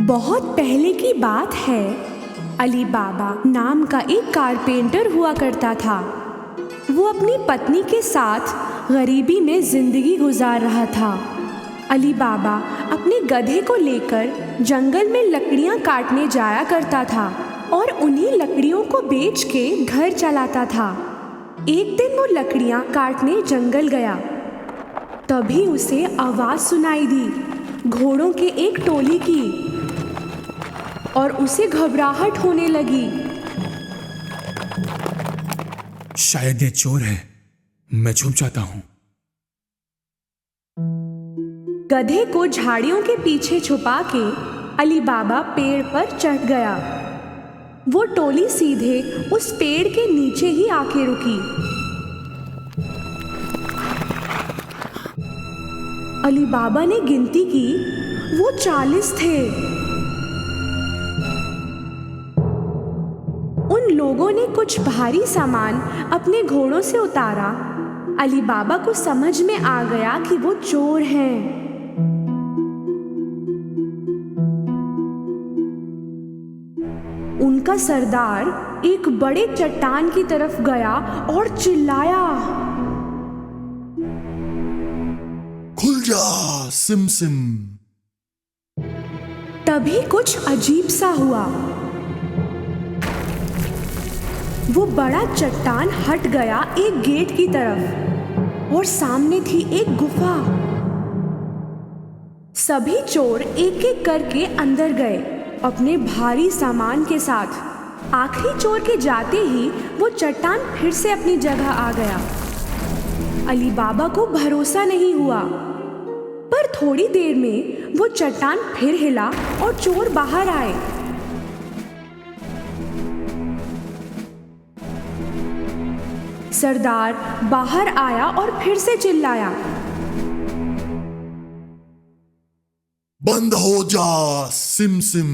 बहुत पहले की बात है। अली बाबा नाम का एक कारपेंटर हुआ करता था। वो अपनी पत्नी के साथ गरीबी में जिंदगी गुजार रहा था। अली बाबा अपने गधे को लेकर जंगल में लकड़ियां काटने जाया करता था और उन्हीं लकड़ियों को बेच के घर चलाता था। एक दिन वो लकड़ियां काटने जंगल गया। तभी उसे आवाज सुनाई दी घोड़ों के एक टोली की और उसे घबराहट होने लगी। शायद ये चोर है, मैं छुप जाता हूं। गधे को झाड़ियों के पीछे छुपा के अली बाबा पेड़ पर चढ़ गया। वो टोली सीधे उस पेड़ के नीचे ही आके रुकी। अली बाबा ने गिनती की, वो 40 थे। उन लोगों ने कुछ भारी सामान अपने घोड़ों से उतारा। अली बाबा को समझ में आ गया कि वो चोर हैं। उनका सरदार एक बड़े चट्टान की तरफ गया और चिल्लाया, खुल जा सिम सिम। तभी कुछ अजीब सा हुआ। वो बड़ा चट्टान हट गया एक गेट की तरफ और सामने थी एक गुफा। सभी चोर एक एक करके अंदर गए अपने भारी सामान के साथ। आखिरी चोर के जाते ही वो चट्टान फिर से अपनी जगह आ गया। अली बाबा को भरोसा नहीं हुआ, पर थोड़ी देर में वो चट्टान फिर हिला और चोर बाहर आए। सरदार बाहर आया और फिर से चिल्लाया, बंद हो जा सिम सिम।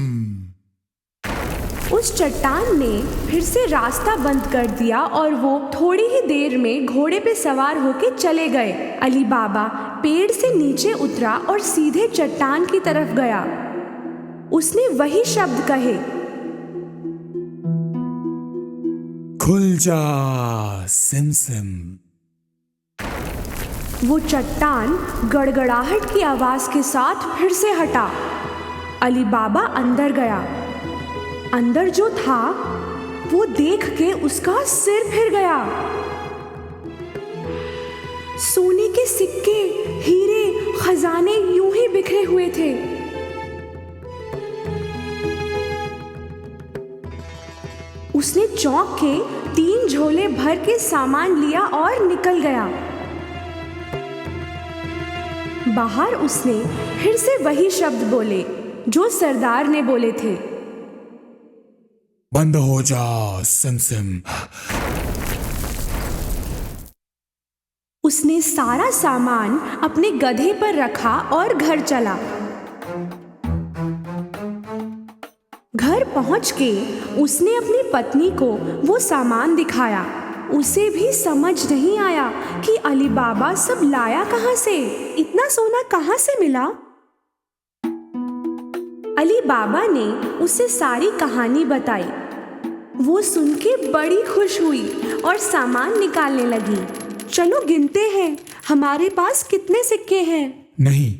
उस चट्टान ने फिर से रास्ता बंद कर दिया और वो थोड़ी ही देर में घोड़े पे सवार होके चले गए। अली बाबा पेड़ से नीचे उतरा और सीधे चट्टान की तरफ गया। उसने वही शब्द कहे, खुल जा सिम सिम। वो चट्टान गड़गड़ाहट की आवाज के साथ फिर से हटा। अली बाबा अंदर गया। अंदर जो था वो देख के उसका सिर फिर गया। सोने के सिक्के, हीरे, खजाने यूं ही बिखरे हुए थे। उसने चौंक के 3 झोले भर के सामान लिया और निकल गया। बाहर उसने फिर से वही शब्द बोले जो सरदार ने बोले थे, बंद हो जा सिम सिम। उसने सारा सामान अपने गधे पर रखा और घर चला। घर पहुंच के उसने अपनी पत्नी को वो सामान दिखाया। उसे भी समझ नहीं आया कि अली बाबा सब लाया कहां से, इतना सोना कहां से मिला। अली बाबा ने उसे सारी कहानी बताई। वो सुन के बड़ी खुश हुई और सामान निकालने लगी। चलो गिनते हैं, हमारे पास कितने सिक्के हैं। नहीं,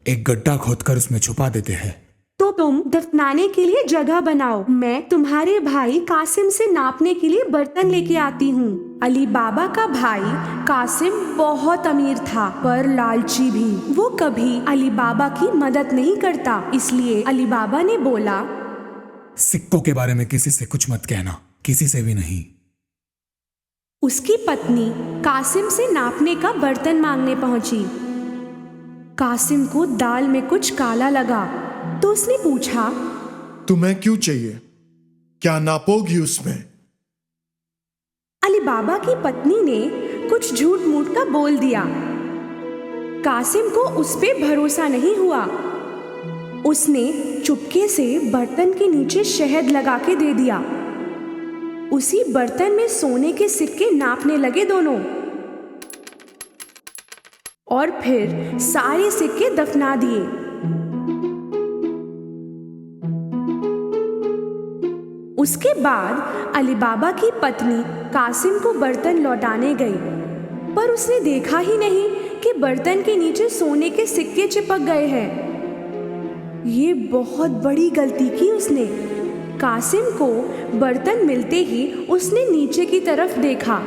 एक गड्ढा खोदकर उसमें छुपा देते हैं। तो तुम दफनाने के लिए जगह बनाओ, मैं तुम्हारे भाई कासिम से नापने के लिए बर्तन लेके आती हूँ। अली बाबा का भाई कासिम बहुत अमीर था पर लालची भी। वो कभी अली बाबा की मदद नहीं करता, इसलिए अली बाबा ने बोला, सिक्कों के बारे में किसी से कुछ मत कहना, किसी से भी नहीं। उसकी पत्नी कासिम से नापने का बर्तन मांगने पहुंची। कासिम को दाल में कुछ काला लगा तो उसने पूछा, तुम्हें क्यों चाहिए? क्या नापोगी उसमें? अली बाबा की पत्नी ने कुछ झूठ मूठ का बोल दिया। कासिम को उस पे भरोसा नहीं हुआ। उसने चुपके से बर्तन के नीचे शहद लगा के दे दिया। उसी बर्तन में सोने के सिक्के नापने लगे दोनों और फिर सारे सिक्के दफना दिए। उसके बाद अली बाबा की पत्नी कासिम को बर्तन लौटाने गई, पर उसने देखा ही नहीं कि बर्तन के नीचे सोने के सिक्के चिपक गए हैं। ये बहुत बड़ी गलती की उसने। कासिम को बर्तन मिलते ही उसने नीचे की तरफ देखा।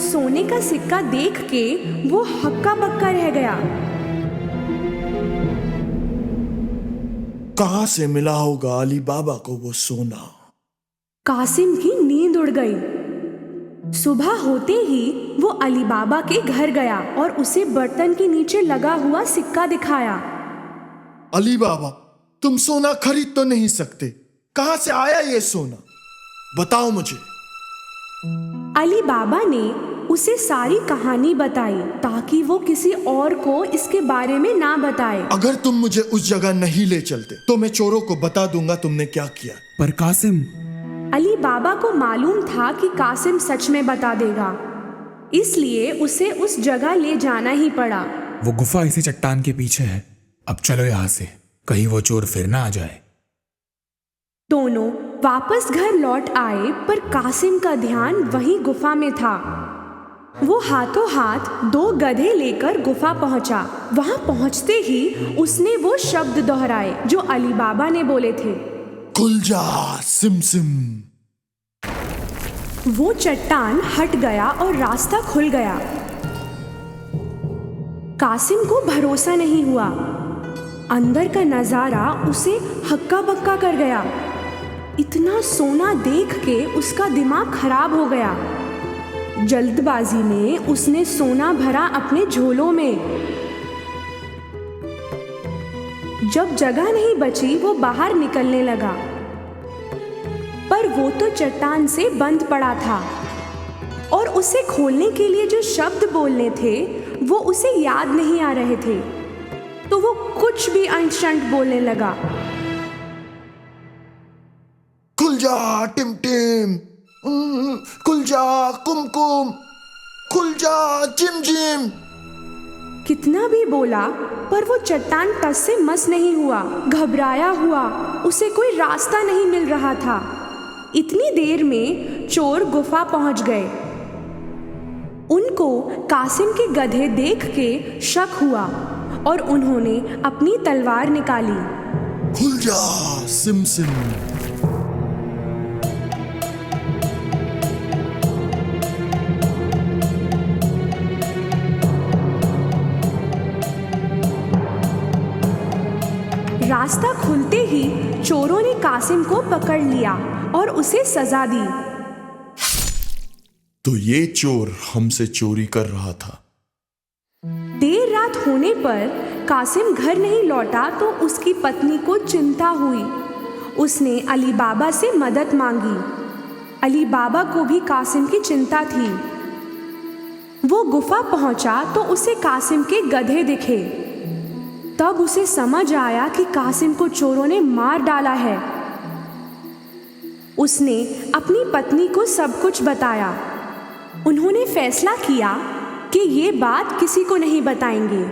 सोने का सिक्का देख के वो हक्का बक्का रह गया। कहां से मिला होगा अली बाबा को वो सोना? कासिम की नींद उड़ गई। सुबह होते ही वो अली बाबा के घर गया और उसे बर्तन के नीचे लगा हुआ सिक्का दिखाया। अली बाबा, तुम सोना खरीद तो नहीं सकते। कहां से आया ये सोना? बताओ मुझे। अली बाबा ने उसे सारी कहानी बताई ताकि वो किसी और को इसके बारे में ना बताए। अगर तुम मुझे उस जगह नहीं ले चलते तो मैं चोरों को बता दूंगा तुमने क्या किया। पर कासिम, अली बाबा को मालूम था कि कासिम सच में बता देगा, इसलिए उसे उस जगह ले जाना ही पड़ा। वो गुफा इसी चट्टान के पीछे है। अब चलो यहाँ से, कहीं वो चोर फिर ना आ जाए। दोनों वापस घर लौट आए, पर कासिम का ध्यान वहीं गुफा में था। वो हाथों हाथ 2 गधे लेकर गुफा पहुंचा। वहां पहुंचते ही उसने वो शब्द दोहराए जो अली बाबा ने बोले थे, खुल जा सिम सिम। वो चट्टान हट गया और रास्ता खुल गया। कासिम को भरोसा नहीं हुआ। अंदर का नजारा उसे हक्का बक्का कर गया। इतना सोना देख के उसका दिमाग खराब हो गया। जल्दबाजी में उसने सोना भरा अपने झोलों में। जब जगह नहीं बची वो बाहर निकलने लगा, पर वो तो चट्टान से बंद पड़ा था और उसे खोलने के लिए जो शब्द बोलने थे वो उसे याद नहीं आ रहे थे, तो वो कुछ भी अनशंट बोलने लगा। खुल जा टिम टिम, खुल जा कुमकुम, खुल जा जिम जिम। कितना भी बोला पर वो चट्टान टस से मस नहीं हुआ। घबराया हुआ, उसे कोई रास्ता नहीं मिल रहा था। इतनी देर में चोर गुफा पहुंच गए। उनको कासिम के गधे देख के शक हुआ और उन्होंने अपनी तलवार निकाली। खुल जा सिम सिम। रास्ता खुलते ही चोरों ने कासिम को पकड़ लिया और उसे सजा दी। तो ये चोर हमसे चोरी कर रहा था। देर रात होने पर कासिम घर नहीं लौटा तो उसकी पत्नी को चिंता हुई। उसने अली बाबा से मदद मांगी। अली बाबा को भी कासिम की चिंता थी। वो गुफा पहुंचा तो उसे कासिम के गधे दिखे। तब उसे समझ आया कि कासिम को चोरों ने मार डाला है। उसने अपनी पत्नी को सब कुछ बताया। उन्होंने फैसला किया कि ये बात किसी को नहीं बताएंगे।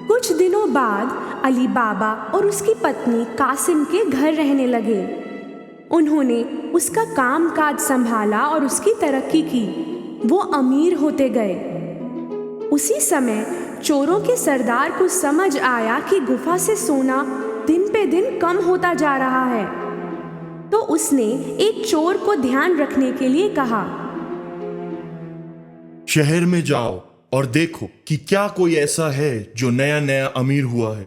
कुछ दिनों बाद अली बाबा और उसकी पत्नी कासिम के घर रहने लगे। उन्होंने उसका कामकाज संभाला और उसकी तरक्की की। वो अमीर होते गए। उसी समय चोरों के सरदार को समझ आया कि गुफा से सोना दिन पे दिन कम होता जा रहा है, तो उसने एक चोर को ध्यान रखने के लिए कहा, शहर में जाओ और देखो कि क्या कोई ऐसा है जो नया नया अमीर हुआ है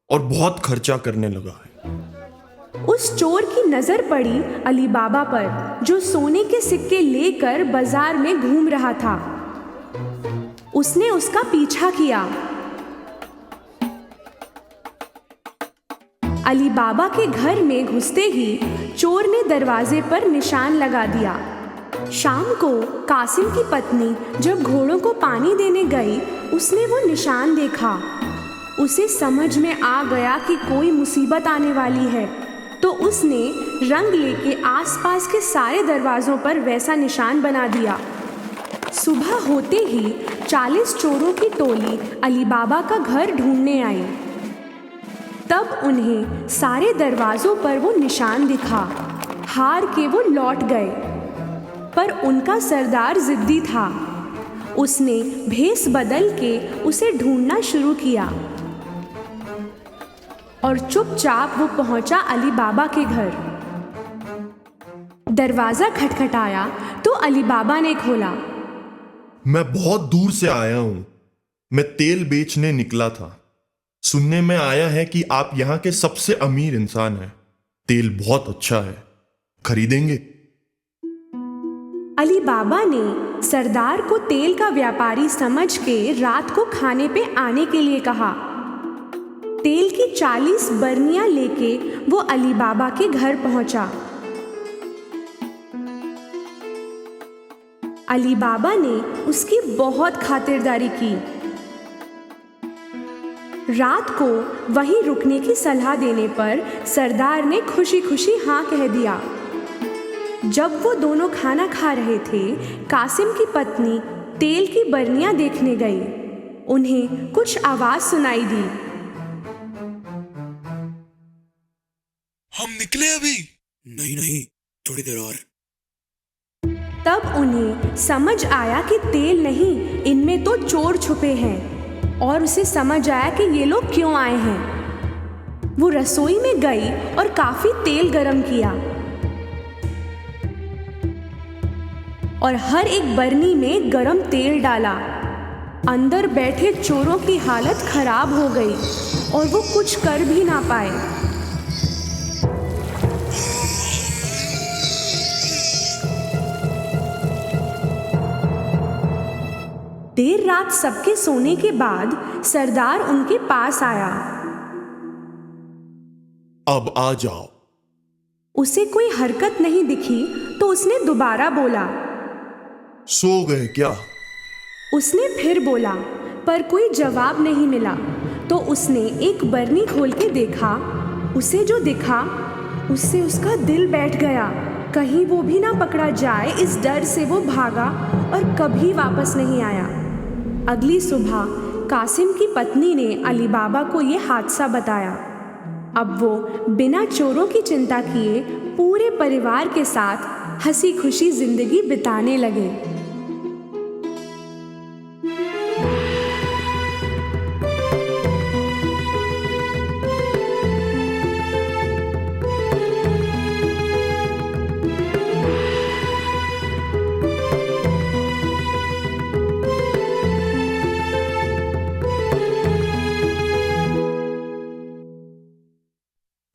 और बहुत खर्चा करने लगा है। उस चोर की नजर पड़ी अली बाबा पर, जो सोने के सिक्के लेकर बाजार में घूम रहा था। उसने उसका पीछा किया। अली बाबा के घर में घुसते ही चोर ने दरवाजे पर निशान लगा दिया। शाम को कासिम की पत्नी जब घोड़ों को पानी देने गई, उसने वो निशान देखा। उसे समझ में आ गया कि कोई मुसीबत आने वाली है, तो उसने रंग लेके आसपास के सारे दरवाजों पर वैसा निशान बना दिया। सुबह होते ही 40 चोरों की टोली अली बाबा का घर ढूंढने आई। तब उन्हें सारे दरवाजों पर वो निशान दिखा। हार के वो लौट गए। पर उनका सरदार जिद्दी था। उसने भेष बदल के उसे ढूंढना शुरू किया और चुपचाप वो पहुंचा अली बाबा के घर। दरवाजा खटखटाया तो अली बाबा ने खोला। मैं बहुत दूर से आया हूं। मैं तेल बेचने निकला था। सुनने में आया है कि आप यहाँ के सबसे अमीर इंसान हैं। तेल बहुत अच्छा है, खरीदेंगे? अली बाबा ने सरदार को तेल का व्यापारी समझ के रात को खाने पे आने के लिए कहा। तेल की 40 बरनियां लेके वो अली बाबा के घर पहुंचा। अली बाबा ने उसकी बहुत खातिरदारी की। रात को वहीं रुकने की सलाह देने पर सरदार ने खुशी खुशी हाँ कह दिया। जब वो दोनों खाना खा रहे थे, कासिम की पत्नी तेल की बरनियां देखने गई। उन्हें कुछ आवाज सुनाई दी। हम निकले अभी? नहीं, थोड़ी देर और। तब उन्हें समझ आया कि तेल नहीं, इनमें तो चोर छुपे हैं, और उसे समझ आया कि ये लोग क्यों आए हैं। वो रसोई में गई और काफी तेल गरम किया और हर एक बरनी में गरम तेल डाला। अंदर बैठे चोरों की हालत खराब हो गई और वो कुछ कर भी ना पाए। देर रात सबके सोने के बाद सरदार उनके पास आया। अब आ जाओ। उसे कोई हरकत नहीं दिखी तो उसने दोबारा बोला। सो गए क्या? उसने फिर बोला, पर कोई जवाब नहीं मिला। तो उसने एक बरनी खोल के देखा। उसे जो दिखा उससे उसका दिल बैठ गया। कहीं वो भी ना पकड़ा जाए, इस डर से वो भागा और कभी वापस नहीं आया। अगली सुबह कासिम की पत्नी ने अली बाबा को ये हादसा बताया। अब वो बिना चोरों की चिंता किए पूरे परिवार के साथ हंसी खुशी जिंदगी बिताने लगे।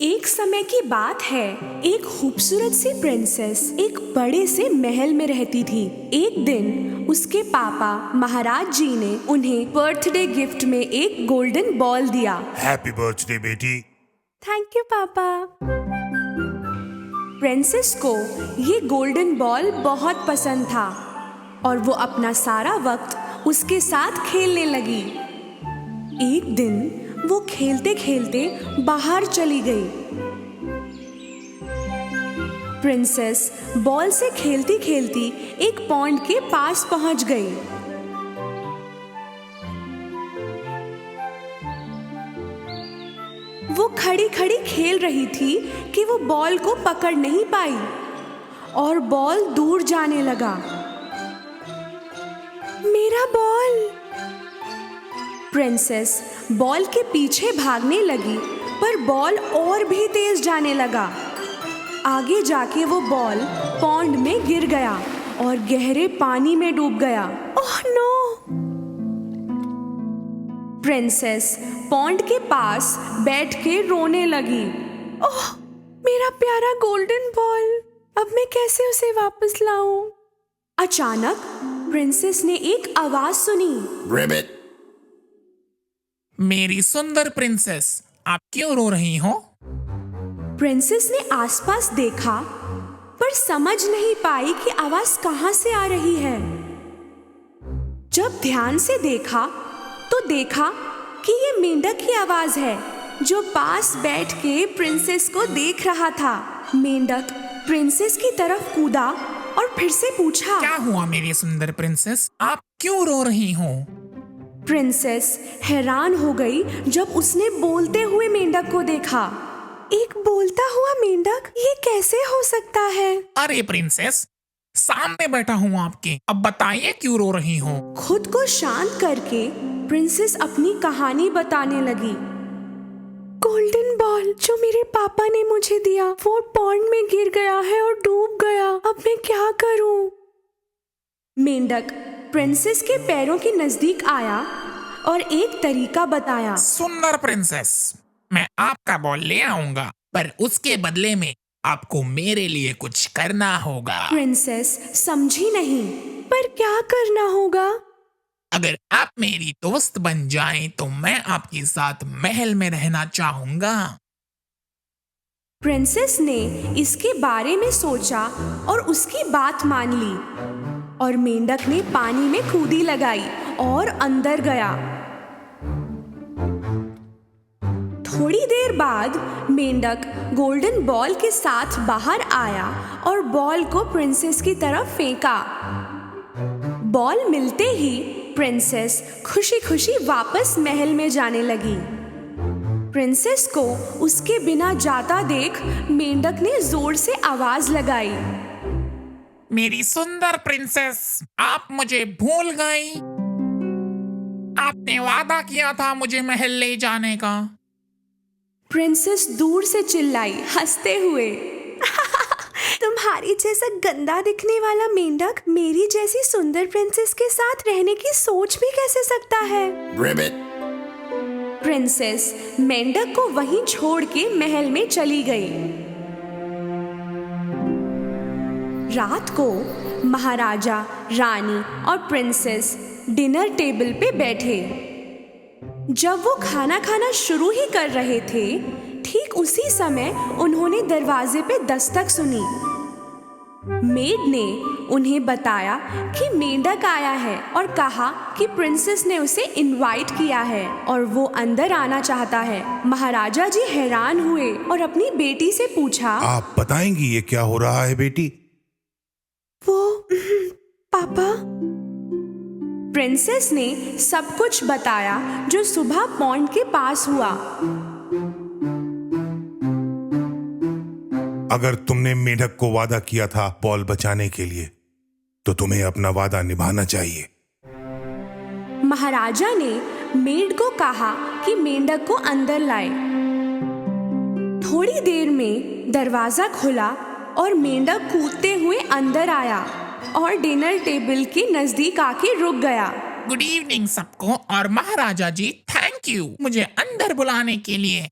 एक समय की बात है, एक खूबसूरत सी प्रिंसेस एक बड़े से महल में रहती थी। एक दिन उसके पापा महाराज जी ने उन्हें बर्थडे गिफ्ट में एक गोल्डन बॉल दिया। हैप्पी बर्थडे बेटी। थैंक यू पापा। प्रिंसेस को ये गोल्डन बॉल बहुत पसंद था और वो अपना सारा वक्त उसके साथ खेलने लगी। एक दिन वो खेलते खेलते बाहर चली गई। प्रिंसेस बॉल से खेलती खेलती एक पॉन्ड के पास पहुंच गई। वो खड़ी खड़ी खेल रही थी कि वो बॉल को पकड़ नहीं पाई और बॉल दूर जाने लगा। मेरा बॉल! प्रिंसेस बॉल के पीछे भागने लगी, पर बॉल और भी तेज जाने लगा। आगे जाके वो बॉल पॉन्ड में गिर गया और गहरे पानी में डूब गया। Oh no! प्रिंसेस पॉन्ड के पास बैठ के रोने लगी। ओह, मेरा प्यारा गोल्डन बॉल, अब मैं कैसे उसे वापस लाऊं? अचानक प्रिंसेस ने एक आवाज सुनी। रैबिट। मेरी सुंदर प्रिंसेस, आप क्यों रो रही हो? प्रिंसेस ने आसपास देखा, पर समझ नहीं पाई कि आवाज कहां से आ रही है। जब ध्यान से देखा तो देखा कि ये मेंढक की आवाज है, जो पास बैठ के प्रिंसेस को देख रहा था। मेंढक प्रिंसेस की तरफ कूदा और फिर से पूछा, क्या हुआ मेरी सुंदर प्रिंसेस, आप क्यों रो रही हो? प्रिंसेस हैरान हो गई जब उसने बोलते हुए मेंढक को देखा। एक बोलता हुआ मेंढक, ये कैसे हो सकता है? अरे प्रिंसेस, सामने बैठा हूँ आपके, अब बताइए क्यों रो रही हो? खुद को शांत करके प्रिंसेस अपनी कहानी बताने लगी। गोल्डन बॉल जो मेरे पापा ने मुझे दिया, वो पॉन्ड में गिर गया है और डूब गया। अब मैं क्या करूं? मेंढक प्रिंसेस के पैरों के नजदीक आया और एक तरीका बताया। सुंदर प्रिंसेस, मैं आपका बॉल ले आऊंगा, पर उसके बदले में आपको मेरे लिए कुछ करना होगा। प्रिंसेस समझी नहीं, पर क्या करना होगा? अगर आप मेरी दोस्त बन जाएं तो मैं आपके साथ महल में रहना चाहूंगा। प्रिंसेस ने इसके बारे में सोचा और उसकी बात मान ली, और मेंढक ने पानी में कूदी लगाई और अंदर गया। थोड़ी देर बाद मेंढक गोल्डन बॉल के साथ बाहर आया और बॉल को प्रिंसेस की तरफ फेंका। बॉल मिलते ही प्रिंसेस खुशी खुशी वापस महल में जाने लगी। प्रिंसेस को उसके बिना जाता देख मेंढक ने जोर से आवाज लगाई। मेरी सुंदर प्रिंसेस, आप मुझे भूल गई? आपने वादा किया था मुझे महल ले जाने का। प्रिंसेस दूर से चिल्लाई हंसते हुए। तुम्हारी जैसा गंदा दिखने वाला मेंढक मेरी जैसी सुंदर प्रिंसेस के साथ रहने की सोच भी कैसे सकता है? प्रिंसेस मेंढक को वहीं छोड़ के महल में चली गई। रात को महाराजा, रानी और प्रिंसेस डिनर टेबल पे बैठे। जब वो खाना खाना शुरू ही कर रहे थे, ठीक उसी समय उन्होंने दरवाजे पे दस्तक सुनी। मेड ने उन्हें बताया कि मेंढक आया है और कहा कि प्रिंसेस ने उसे इनवाइट किया है और वो अंदर आना चाहता है। महाराजा जी हैरान हुए और अपनी बेटी से पूछा, आप बताएंगी ये क्या हो रहा है बेटी? वो पापा। प्रिंसेस ने सब कुछ बताया जो सुबह पॉन्ड के पास हुआ। अगर तुमने मेंढक को वादा किया था बॉल बचाने के लिए, तो तुम्हें अपना वादा निभाना चाहिए। महाराजा ने मेड को कहा कि मेंढक को अंदर लाए। थोड़ी देर में दरवाजा खुला और मेंढक कूदते हुए अंदर आया और डिनर टेबल के नजदीक आके रुक गया। गुड इवनिंग सबको, और महाराजा जी थैंक यू मुझे अंदर बुलाने के लिए।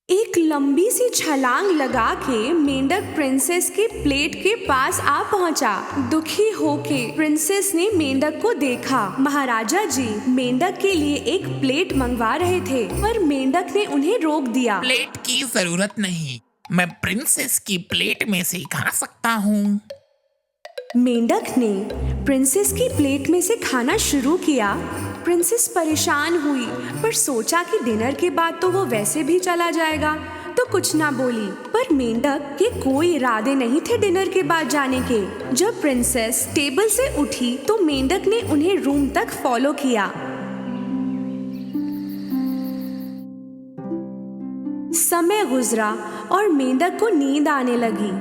एक लंबी सी छलांग लगा के मेंढक प्रिंसेस के प्लेट के पास आ पहुंचा। दुखी होके प्रिंसेस ने मेंढक को देखा। महाराजा जी मेंढक के लिए एक प्लेट मंगवा रहे थे, पर मेंढक ने उन्हें रोक दिया। प्लेट की जरूरत नहीं, मैं प्रिंसेस की प्लेट में से खा सकता हूँ। मेंढक ने प्रिंसेस की प्लेट में से खाना शुरू किया। प्रिंसेस परेशान हुई, पर सोचा कि डिनर के बाद तो वो वैसे भी चला जाएगा, तो कुछ ना बोली। पर मेंढक के कोई इरादे नहीं थे डिनर के बाद जाने के। जब प्रिंसेस टेबल से उठी तो मेंढक ने उन्हें रूम तक फॉलो किया। समय गुजरा और मेंढक को नींद आने लगी।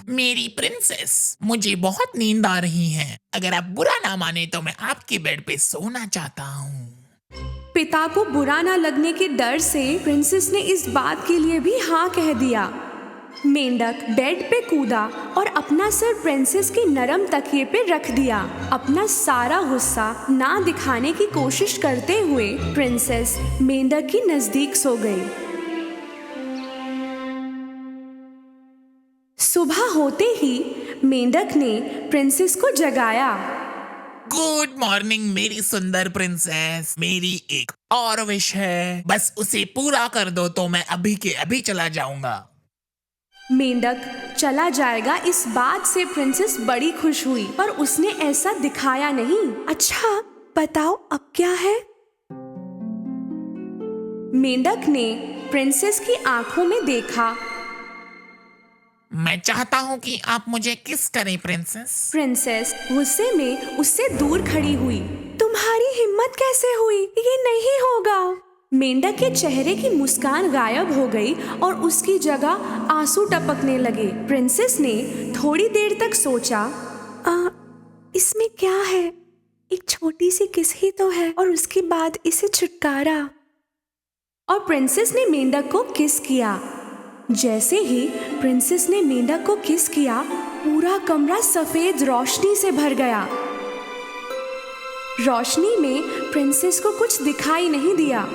मेरी प्रिंसेस, मुझे बहुत नींद आ रही है। अगर आप बुरा ना माने तो मैं आपके बेड पे सोना चाहता हूँ। पिता को बुरा ना लगने के डर से प्रिंसेस ने इस बात के लिए भी हाँ कह दिया। मेंढक बेड पे कूदा और अपना सर प्रिंसेस के नरम तकिए पे रख दिया। अपना सारा गुस्सा ना दिखाने की कोशिश करते हुए प्रिंसेस मेंढक की नजदीक सो गई। सुबह होते ही मेंढक ने प्रिंसेस को जगाया। गुड मॉर्निंग मेरी सुंदर प्रिंसेस, मेरी एक और विश है, बस उसे पूरा कर दो तो मैं अभी के अभी चला जाऊंगा। मेंढक चला जाएगा इस बात से प्रिंसेस बड़ी खुश हुई, पर उसने ऐसा दिखाया नहीं। अच्छा बताओ अब क्या है? मेंढक ने प्रिंसेस की आंखों में देखा। मैं चाहता हूँ कि आप मुझे किस करें प्रिंसेस। प्रिंसेस गुस्से में उससे दूर खड़ी हुई। तुम्हारी हिम्मत कैसे हुई? ये नहीं होगा। मेंढक के चेहरे की मुस्कान गायब हो गई और उसकी जगह आंसू टपकने लगे। प्रिंसेस ने थोड़ी देर तक सोचा, इसमें क्या है? एक छोटी सी किस ही तो है और उसके बाद इसे छुटकारा। और प्रिंसेस ने मेंढक को किस किया। जैसे ही प्रिंसेस ने मेंढक को किस किया, पूरा कमरा सफेद रोशनी से भर गया। रोशनी में प्रिंसेस को कुछ दिखाई नहीं दिया।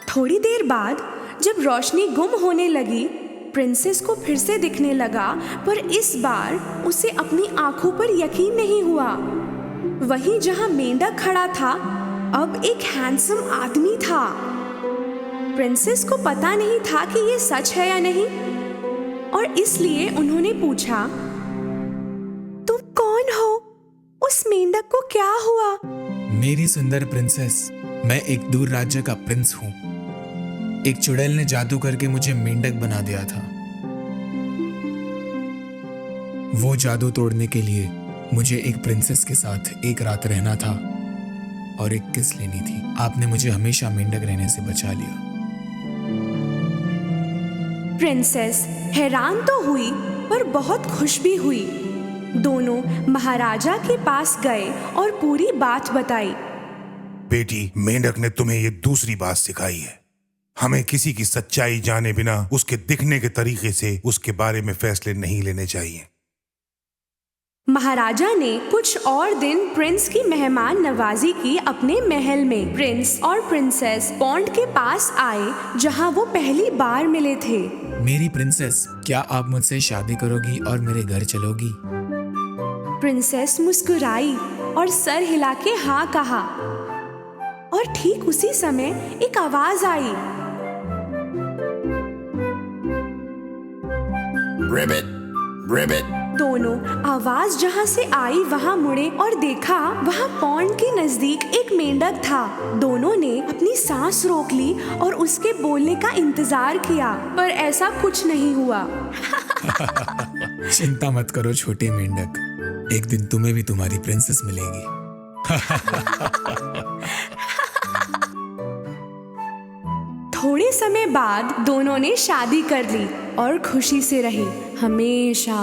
थोड़ी देर बाद जब रोशनी गुम होने लगी, प्रिंसेस को फिर से दिखने लगा, पर इस बार उसे अपनी आंखों पर यकीन नहीं हुआ। वहीं जहां मेंढक खड़ा था, अब एक हैंडसम आदमी था। प्रिंसेस को पता नहीं था कि ये सच है या नहीं, और इसलिए उन्होंने पूछा, तुम कौन हो? उस मेंढक को क्या हुआ? मेरी सुंदर प्रिंसेस, मैं एक दूर राज्य का प्रिंस हूँ। एक चुड़ैल ने जादू करके मुझे मेंढक बना दिया था। वो जादू तोड़ने के लिए मुझे एक प्रिंसेस के साथ एक रात रहना था और एक किस लेनी थी। आपने मुझे हमेशा मेंढक रहने से बचा लिया। प्रिंसेस हैरान तो हुई पर बहुत खुश भी हुई। दोनों महाराजा के पास गए और पूरी बात बताई। बेटी, मेंढक ने तुम्हें ये दूसरी बात सिखाई है। हमें किसी की सच्चाई जाने बिना उसके दिखने के तरीके से उसके बारे में फैसले नहीं लेने चाहिए। महाराजा ने कुछ और दिन प्रिंस की मेहमान नवाजी की अपने महल में। प्रिंस और प्रिंसेस पॉन्ड के पास आए जहां वो पहली बार मिले थे। मेरी प्रिंसेस, क्या आप मुझसे शादी करोगी और मेरे घर चलोगी? प्रिंसेस मुस्कुराई और सर हिला के हाँ कहा, और ठीक उसी समय एक आवाज आई, रिबिट, रिबिट। दोनों आवाज जहां से आई वहां मुड़े और देखा वहां पॉन्ड के नजदीक एक मेंढक था। दोनों ने अपनी सांस रोक ली और उसके बोलने का इंतजार किया, पर ऐसा कुछ नहीं हुआ। चिंता मत करो छोटे मेंढक, एक दिन तुम्हें भी तुम्हारी प्रिंसेस मिलेगी। थोड़े समय बाद दोनों ने शादी कर ली और खुशी से रहे हमेशा।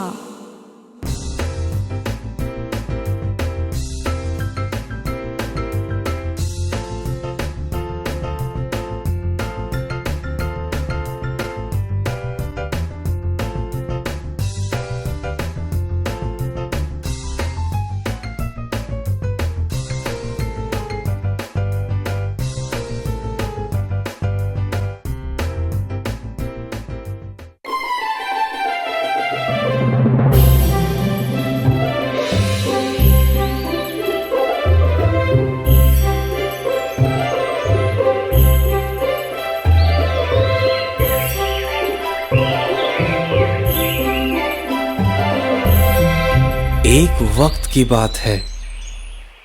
एक वक्त की बात है,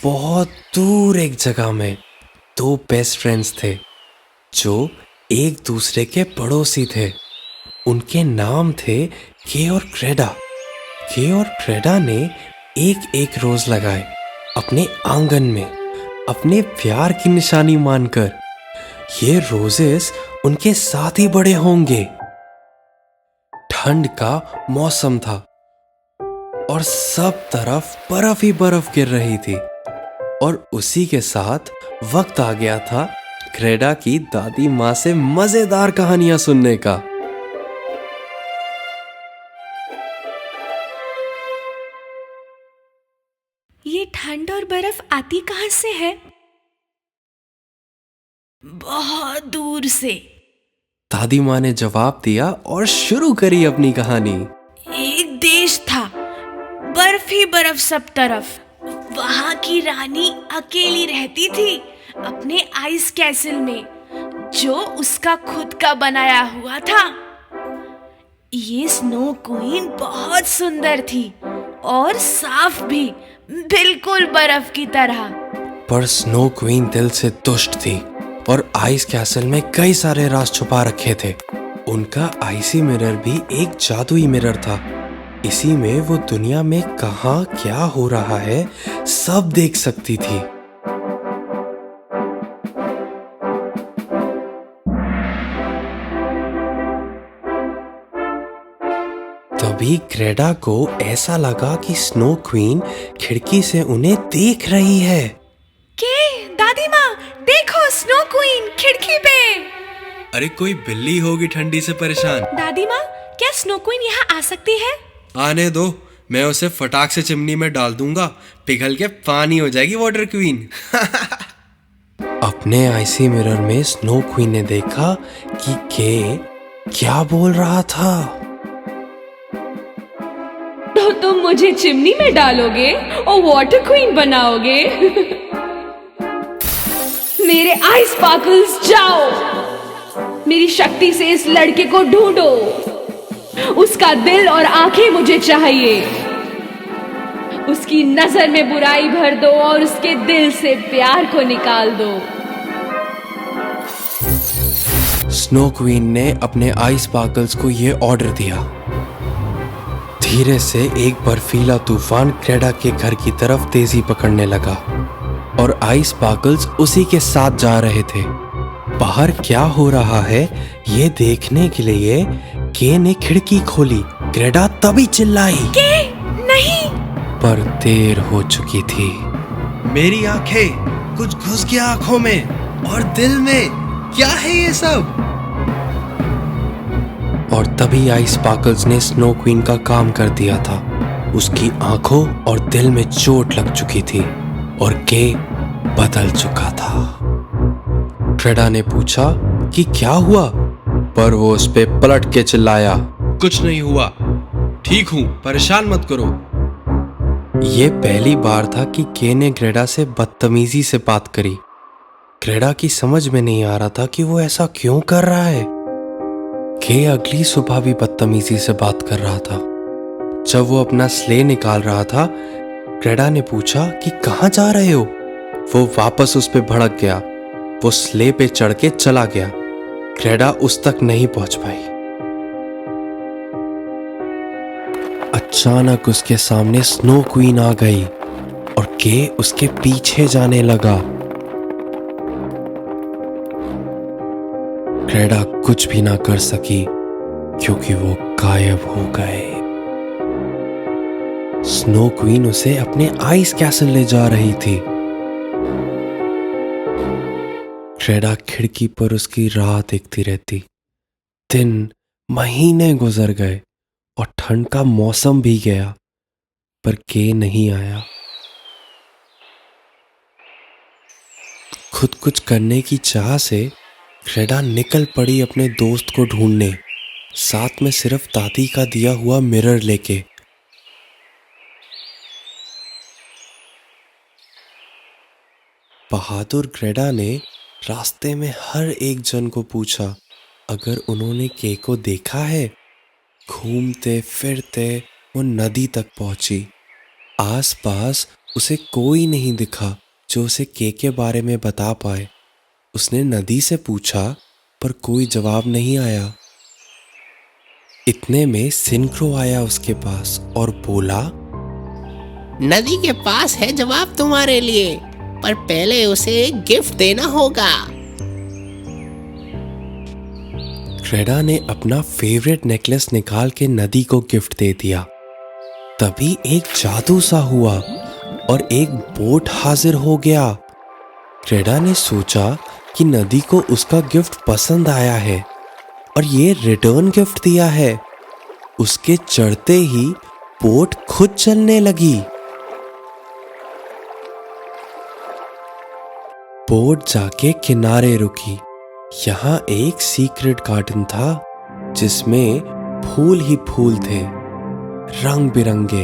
बहुत दूर एक जगह में दो बेस्ट फ्रेंड्स थे जो एक दूसरे के पड़ोसी थे। उनके नाम थे के और क्रेडा। के और क्रेडा ने एक एक रोज लगाए अपने आंगन में, अपने प्यार की निशानी मानकर। ये रोजेस उनके साथ ही बड़े होंगे। ठंड का मौसम था और सब तरफ बर्फ ही बर्फ गिर रही थी, और उसी के साथ वक्त आ गया था क्रेडा की दादी माँ से मजेदार कहानियां सुनने का। ये ठंड और बर्फ आती कहाँ से है? बहुत दूर से, दादी माँ ने जवाब दिया और शुरू करी अपनी कहानी। एक देश था, बर्फ ही बर्फ सब तरफ। वहां की रानी अकेली रहती थी अपने आइस कैसल में, जो उसका खुद का बनाया हुआ था। ये स्नो क्वीन बहुत सुंदर थी और साफ भी, बिल्कुल बर्फ की तरह। पर स्नो क्वीन दिल से दुष्ट थी और आइस कैसल में कई सारे राज छुपा रखे थे। उनका आइसी मिरर भी एक जादुई मिरर था। इसी में वो दुनिया में कहाँ क्या हो रहा है सब देख सकती थी। तभी ग्रेडा को ऐसा लगा कि स्नो क्वीन खिड़की से उन्हें देख रही है। के दादी माँ, देखो स्नो क्वीन खिड़की पे। अरे कोई बिल्ली होगी ठंडी से परेशान। दादी माँ, क्या स्नो क्वीन यहाँ आ सकती है? आने दो, मैं उसे फटाक से चिमनी में डाल दूंगा, पिघल के पानी हो जाएगी वाटर क्वीन। अपने आईसी मिरर में स्नो क्वीन ने देखा कि के क्या बोल रहा था। तो तुम मुझे चिमनी में डालोगे और वाटर क्वीन बनाओगे? मेरे आइस स्पार्कल्स, जाओ, मेरी शक्ति से इस लड़के को ढूंढो। उसका दिल और आंखें मुझे चाहिए। उसकी नजर में बुराई भर दो और उसके दिल से प्यार को निकाल दो। स्नो क्वीन ने अपने आइस स्पार्कल्स को यह ऑर्डर दिया। धीरे से एक बर्फीला तूफान ग्रेडा के घर की तरफ तेजी पकड़ने लगा और आइस स्पार्कल्स उसी के साथ जा रहे थे। बाहर क्या हो रहा है ये देखने के लिए के ने खिड़की खोली। ग्रेडा तभी चिल्लाई, के नहीं। पर देर हो चुकी थी। मेरी आंखें, कुछ घुस गया आंखों में और दिल में, क्या है ये सब? और तभी आइस स्पार्कल्स ने स्नो क्वीन का काम कर दिया था। उसकी आंखों और दिल में चोट लग चुकी थी और के बदल चुका था। ग्रेडा ने पूछा कि क्या हुआ, पर वो उस पे पलट के चिल्लाया, कुछ नहीं हुआ, ठीक हूं, परेशान मत करो। ये पहली बार था कि के ने ग्रेडा से बदतमीजी से बात करी। ग्रेडा की समझ में नहीं आ रहा था कि वो ऐसा क्यों कर रहा है। के अगली सुबह भी बदतमीजी से बात कर रहा था। जब वो अपना स्ले निकाल रहा था, ग्रेडा ने पूछा कि कहाँ जा रहे हो। वो वापस उस पे भड़क गया। वो स्ले पे चढ़ के चला गया। ग्रेडा उस तक नहीं पहुंच पाई। अचानक उसके सामने स्नो क्वीन आ गई और के उसके पीछे जाने लगा। ग्रेडा कुछ भी ना कर सकी क्योंकि वो गायब हो गए। स्नो क्वीन उसे अपने आइस कैसल ले जा रही थी। ग्रेडा खिड़की पर उसकी राह देखती रहती। दिन, महीने गुजर गए और ठंड का मौसम भी गया, पर के नहीं आया। खुद कुछ करने की चाह से ग्रेडा निकल पड़ी अपने दोस्त को ढूंढने, साथ में सिर्फ दादी का दिया हुआ मिरर लेके। बहादुर ग्रेडा ने रास्ते में हर एक जन को पूछा अगर उन्होंने के को देखा है। घूमते फिरते वो नदी तक पहुंची। आसपास उसे कोई नहीं दिखा जो उसे के बारे में बता पाए। उसने नदी से पूछा पर कोई जवाब नहीं आया। इतने में सिनक्रो आया उसके पास और बोला, नदी के पास है जवाब तुम्हारे लिए, पर पहले उसे एक गिफ्ट देना होगा। ग्रेडा ने अपना फेवरेट नेकलेस निकाल के नदी को गिफ्ट दे दिया। तभी एक जादू सा हुआ और एक बोट हाजिर हो गया। ग्रेडा ने सोचा कि नदी को उसका गिफ्ट पसंद आया है और ये रिटर्न गिफ्ट दिया है। उसके चढ़ते ही बोट खुद चलने लगी। बोट जाके किनारे रुकी। यहाँ एक सीक्रेट गार्डन था जिसमें फूल ही फूल थे, रंग बिरंगे।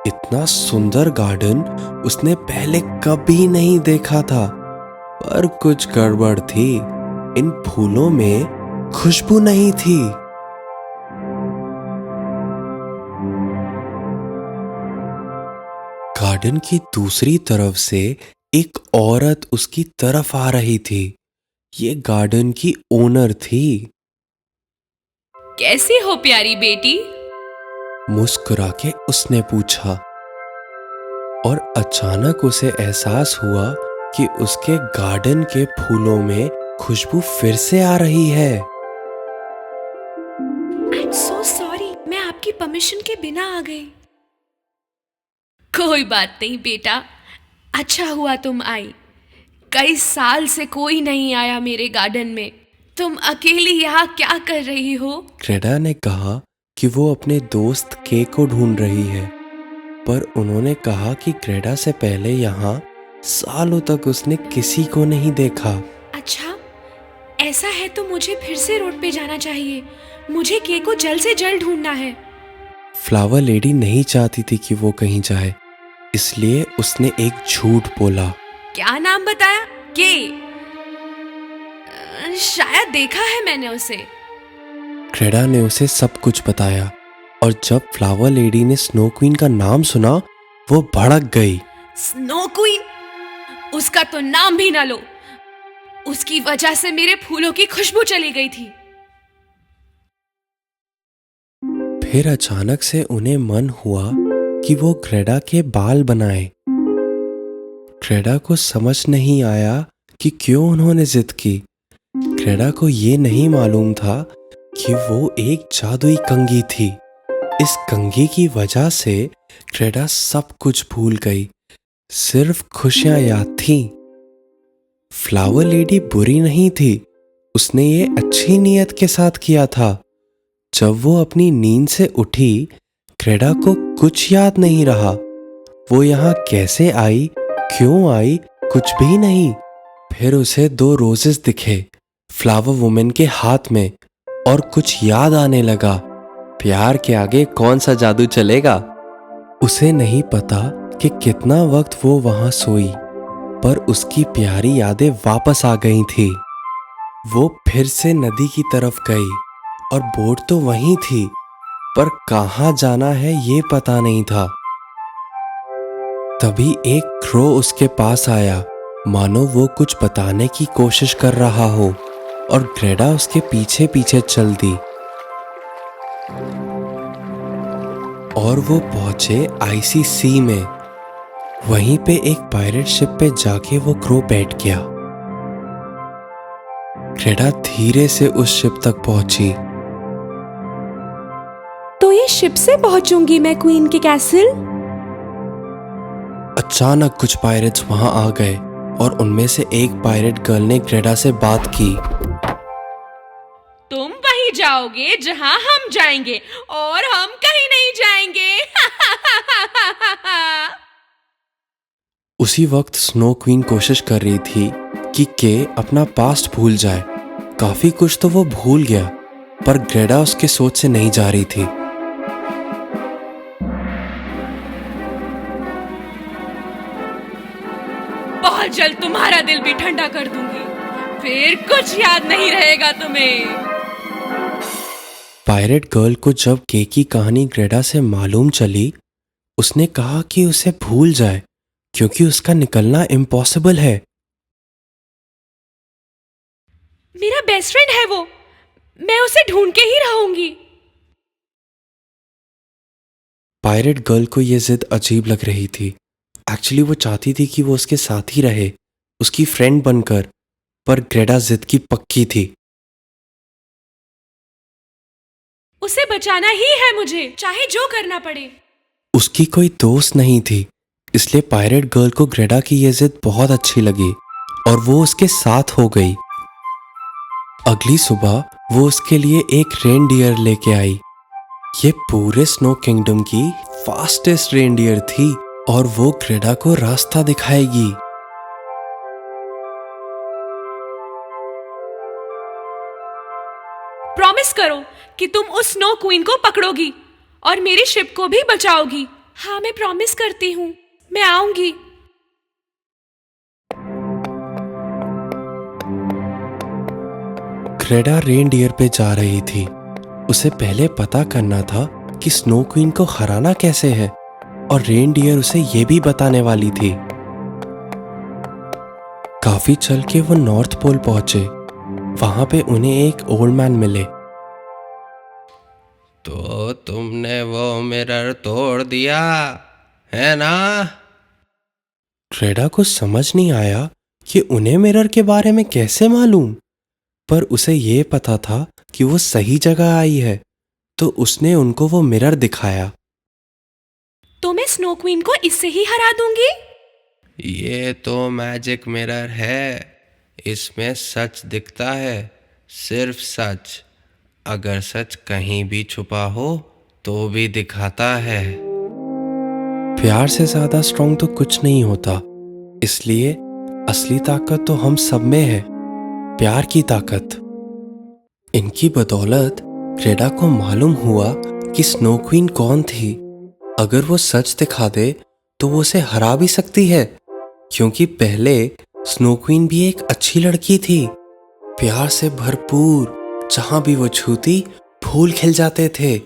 इतना सुंदर गार्डन उसने पहले कभी नहीं देखा था। पर कुछ गड़बड़ थी, इन फूलों में खुशबू नहीं थी। गार्डन की दूसरी तरफ से एक औरत उसकी तरफ आ रही थी। ये गार्डन की ओनर थी। कैसी हो प्यारी बेटी? मुस्कुरा के उसने पूछा और अचानक उसे एहसास हुआ कि उसके गार्डन के फूलों में खुशबू फिर से आ रही है। I'm so sorry, मैं आपकी परमिशन के बिना आ गई। कोई बात नहीं बेटा, अच्छा हुआ तुम आई। कई साल से कोई नहीं आया मेरे गार्डन में। तुम अकेली यहाँ क्या कर रही हो? क्रेडा ने कहा कि वो अपने दोस्त के को ढूंढ रही है, पर उन्होंने कहा कि क्रेडा से पहले यहाँ सालों तक उसने किसी को नहीं देखा। अच्छा, ऐसा है तो मुझे फिर से रोड पे जाना चाहिए। मुझे के को जल्द से जल्द ढूंढना है। फ्लावर लेडी नहीं चाहती थी कि वो कहीं जाए, इसलिए उसने एक झूठ बोला। क्या नाम बताया? के? शायद देखा है मैंने उसे। क्रेडा ने उसे सब कुछ बताया और जब फ्लावर लेडी ने स्नो क्वीन का नाम सुना वो भड़क गई। Snow queen? उसका तो नाम भी ना लो। उसकी वजह से मेरे फूलों की खुशबू चली गई थी। फिर अचानक से उन्हें मन हुआ कि वो क्रेडा के बाल बनाए। क्रेडा को समझ नहीं आया कि क्यों उन्होंने जिद की। क्रेडा को ये नहीं मालूम था कि वो एक जादुई कंघी थी। इस कंघी की वजह से क्रेडा सब कुछ भूल गई, सिर्फ खुशियां याद थी। फ्लावर लेडी बुरी नहीं थी, उसने ये अच्छी नीयत के साथ किया था। जब वो अपनी नींद से उठी, क्रेडा को कुछ याद नहीं रहा। वो यहाँ कैसे आई, क्यों आई, कुछ भी नहीं। फिर उसे 2 रोजेस दिखे फ्लावर वुमेन के हाथ में और कुछ याद आने लगा। प्यार के आगे कौन सा जादू चलेगा। उसे नहीं पता कि कितना वक्त वो वहां सोई, पर उसकी प्यारी यादें वापस आ गई थी। वो फिर से नदी की तरफ गई और बोट तो वहीं थी, पर कहाँ जाना है ये पता नहीं था। तभी एक क्रो उसके पास आया, मानो वो कुछ बताने की कोशिश कर रहा हो, और क्रेडा उसके पीछे पीछे चल दी और वो पहुंचे आइसी सी में। वहीं पे एक पायरेट शिप पे जाके वो क्रो बैठ गया। क्रेडा धीरे से उस शिप तक पहुंची। तो ये शिप से पहुंचूंगी मैं क्वीन के कैसल? अचानक कुछ पायरेट्स वहां आ गए और उनमें से एक पायरेट गर्ल ने क्रेडा से बात की। तुम वहीं जाओगे जहां हम जाएंगे और हम कहीं नहीं जाएंगे। उसी वक्त स्नो क्वीन कोशिश कर रही थी कि के अपना पास्ट भूल जाए। काफी कुछ तो वो भूल गया, पर क्रेडा उसके सोच से नहीं जा रही थी। बहुत जल्द तुम्हारा दिल भी ठंडा कर दूंगी, फिर कुछ याद नहीं रहेगा तुम्हें। पायरेट गर्ल को जब के की कहानी क्रेडा से मालूम चली, उसने कहा कि उसे भूल जाए क्योंकि उसका निकलना इम्पॉसिबल है। मेरा बेस्ट फ्रेंड है वो, मैं उसे ढूंढ के ही रहूंगी। पायरेट गर्ल को यह जिद अजीब लग रही थी। एक्चुअली वो चाहती थी कि वो उसके साथ ही रहे, उसकी फ्रेंड बनकर, पर क्रेडा जिद की पक्की थी। उसे बचाना ही है मुझे, चाहे जो करना पड़े। उसकी कोई दोस्त नहीं थी, इसलिए पायरेट गर्ल को क्रेडा की यह जिद बहुत अच्छी लगी और वो उसके साथ हो गई। अगली सुबह वो उसके लिए एक रेनडियर लेके आई। ये पूरे स्नो किंगडम की फास्टेस्ट रेनडियर थी और वो क्रेडा को रास्ता दिखाएगी। प्रॉमिस करो कि तुम उस स्नो क्वीन को पकड़ोगी और मेरी शिप को भी बचाओगी। हाँ, मैं प्रॉमिस करती हूँ, मैं आऊंगी। क्रेडा रेनडियर पे जा रही थी। उसे पहले पता करना था कि स्नो क्वीन को हराना कैसे है, और रेनडियर उसे ये भी बताने वाली थी। काफी चल के वो नॉर्थ पोल पहुंचे। वहां पे उन्हें एक ओल्ड मैन मिले। तो तुमने वो मिरर तोड़ दिया है ना? क्रेडा को समझ नहीं आया कि उन्हें मिरर के बारे में कैसे मालूम, पर उसे ये पता था कि वो सही जगह आई है। तो उसने उनको वो मिरर दिखाया। तो मैं स्नो क्वीन को इससे ही हरा दूंगी। ये तो मैजिक मिरर है, इसमें सच दिखता है, सिर्फ सच। अगर सच कहीं भी छुपा हो तो भी दिखाता है। प्यार से ज्यादा स्ट्रॉन्ग तो कुछ नहीं होता, इसलिए असली ताकत तो हम सब में है, प्यार की ताकत। इनकी बदौलत ग्रेडा को मालूम हुआ कि स्नो क्वीन कौन थी। अगर वो सच दिखा दे तो वो उसे हरा भी सकती है, क्योंकि पहले स्नो क्वीन भी एक अच्छी लड़की थी, प्यार से भरपूर। जहां भी वो छूती फूल खिल जाते थे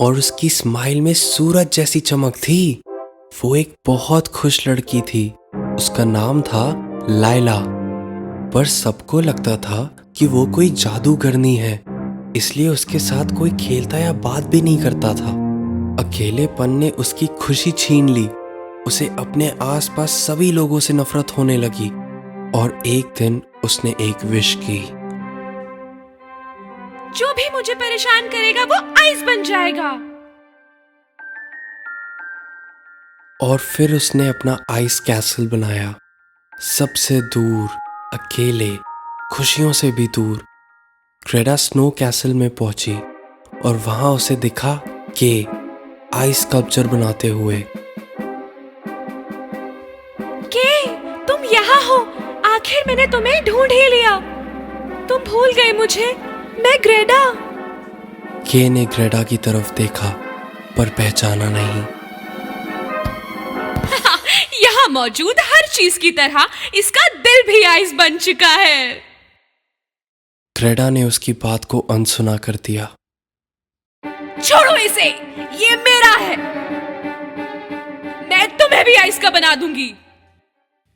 और उसकी स्माइल में सूरज जैसी चमक थी। वो एक बहुत खुश लड़की थी, उसका नाम था लाइला। पर सबको लगता था कि वो कोई जादूगरनी है, इसलिए उसके साथ कोई खेलता या बात भी नहीं करता था। अकेलेपन ने उसकी खुशी छीन ली, उसे अपने आसपास सभी लोगों से नफरत होने लगी। और एक दिन उसने एक विश की, जो भी मुझे परेशान करेगा वो आइस बन जाएगा। और फिर उसने अपना आइस कैसल बनाया, सबसे दूर, अकेले, खुशियों से भी दूर। ग्रेडा स्नो कैसल में पहुंची और वहां उसे दिखा के आइस स्कल्पचर बनाते हुए। के तुम यहाँ हो, आखिर मैंने तुम्हें ढूंढ ही लिया। तुम भूल गए मुझे, मैं ग्रेडा। के ने ग्रेडा की तरफ देखा पर पहचाना नहीं। यहाँ मौजूद हर चीज की तरह इसका दिल भी आइस बन चुका है। ग्रेडा ने उसकी बात को अनसुना कर दिया। छोड़ो इसे, ये मेरा है। मैं तुम्हें भी आइस का बना दूंगी।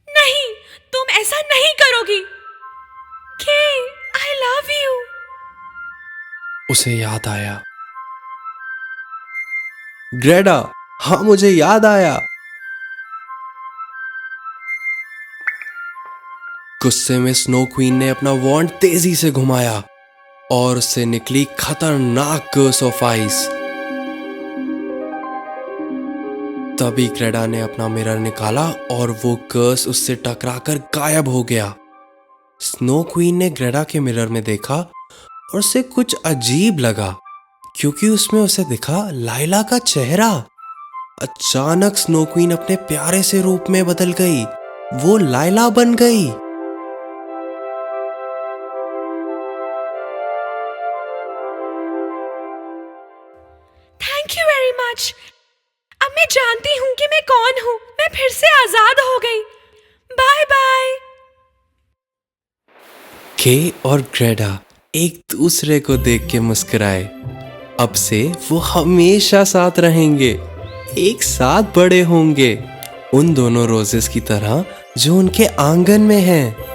नहीं, तुम ऐसा नहीं करोगी। के, आई लव यू। उसे याद आया। ग्रेडा, हाँ मुझे याद आया। गुस्से में स्नो क्वीन ने अपना वॉन्ड तेजी से घुमाया और उससे निकली खतरनाक कर्स ऑफ आइस। तभी ग्रेडा ने अपना मिरर निकाला और वो कर्स उससे टकराकर गायब हो गया। स्नो क्वीन ने ग्रेडा के मिरर में देखा और उसे कुछ अजीब लगा, क्योंकि उसमें उसे दिखा लाइला का चेहरा। अचानक स्नो क्वीन अपने प्यारे से रूप में बदल गई, वो लाइला बन गई। Thank you very much. अब मैं जानती हूँ कि मैं कौन हूँ। मैं फिर से आजाद हो गई। Bye bye. के और ग्रेडा एक दूसरे को देख के मुस्कुराए। अब से वो हमेशा साथ रहेंगे, एक साथ बड़े होंगे, उन दोनों रोजेस की तरह जो उनके आंगन में हैं।